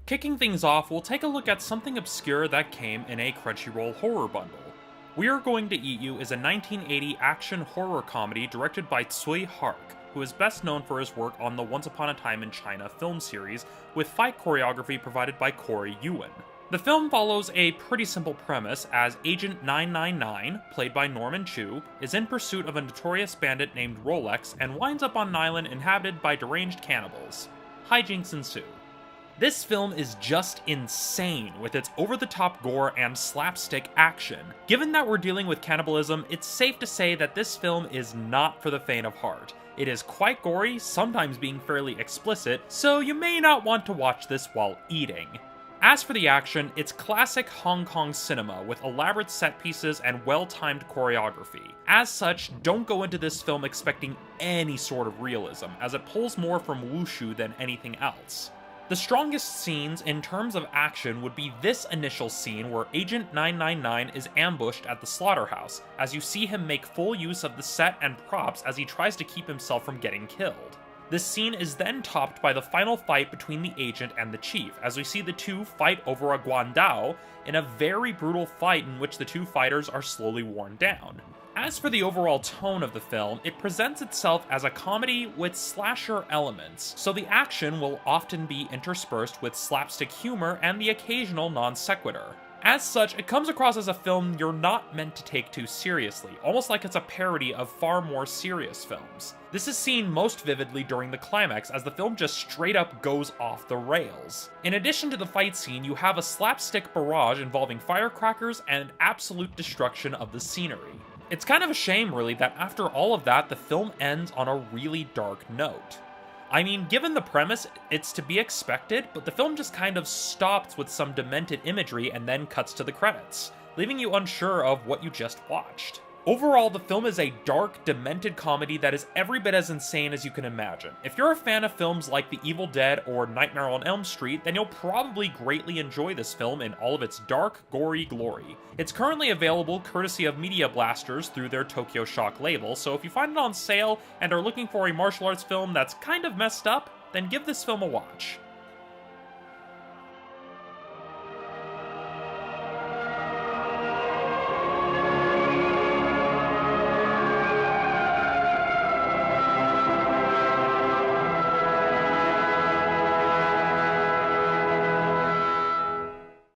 Kicking things off, we'll take a look at something obscure that came in a Crunchyroll horror bundle. We Are Going to Eat You is a 1980 action horror comedy directed by Tsui Hark, who is best known for his work on the Once Upon a Time in China film series, with fight choreography provided by Corey Ewan. The film follows a pretty simple premise as Agent 999, played by Norman Chu, is in pursuit of a notorious bandit named Rolex and winds up on an island inhabited by deranged cannibals. Hijinks ensue. This film is just insane with its over-the-top gore and slapstick action. Given that we're dealing with cannibalism, it's safe to say that this film is not for the faint of heart. It is quite gory, sometimes being fairly explicit, so you may not want to watch this while eating. As for the action, it's classic Hong Kong cinema with elaborate set pieces and well-timed choreography. As such, don't go into this film expecting any sort of realism, as it pulls more from wushu than anything else. The strongest scenes in terms of action would be this initial scene where Agent 999 is ambushed at the slaughterhouse, as you see him make full use of the set and props as he tries to keep himself from getting killed. This scene is then topped by the final fight between the agent and the chief, as we see the two fight over a guandao in a very brutal fight in which the two fighters are slowly worn down. As for the overall tone of the film, it presents itself as a comedy with slasher elements, so the action will often be interspersed with slapstick humor and the occasional non sequitur. As such, it comes across as a film you're not meant to take too seriously, almost like it's a parody of far more serious films. This is seen most vividly during the climax, as the film just straight up goes off the rails. In addition to the fight scene, you have a slapstick barrage involving firecrackers and absolute destruction of the scenery. It's kind of a shame, really, that after all of that, the film ends on a really dark note. I mean, given the premise, it's to be expected, but the film just kind of stops with some demented imagery and then cuts to the credits, leaving you unsure of what you just watched. Overall, the film is a dark, demented comedy that is every bit as insane as you can imagine. If you're a fan of films like The Evil Dead or Nightmare on Elm Street, then you'll probably greatly enjoy this film in all of its dark, gory glory. It's currently available courtesy of Media Blasters through their Tokyo Shock label, so if you find it on sale and are looking for a martial arts film that's kind of messed up, then give this film a watch.